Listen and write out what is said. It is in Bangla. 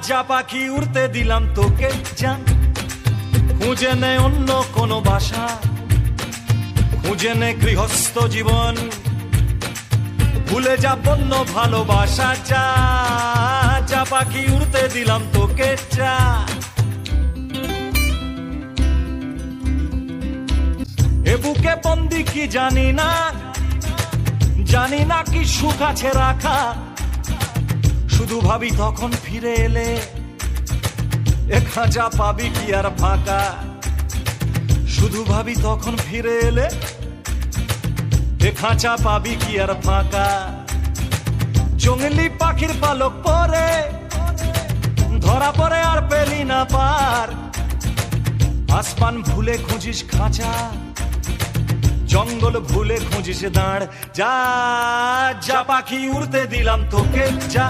যা পাখি উড়তে দিলাম তোকে, যা খুঁজে নে অন্য কোনো বাসা, খুঁজে নে গৃহস্থ জীবন, ভুলে যা বন্য ভালোবাসা। যা যা পাখি উড়তে দিলাম তোকে, যা। এ বুকে বন্দি কি জানি না, জানি না কি সুখ আছে রাখা, শুধু ভাবি তখন ফিরে এলে এ খাঁচা পাবি কি আর ফাঁকা, শুধু ভাবি তখন ফিরে এলে এ খাঁচা পাবি কি আর ফাঁকা। জঙ্গলি পাখির পালক পরে ধরা পড়ে আর পেলি না পার, আসমান ভুলে খুঁজিস খাঁচা, জঙ্গল ভুলে খুঁজিস দাঁড়। যা যা পাখি উড়তে দিলাম তোকে, যা।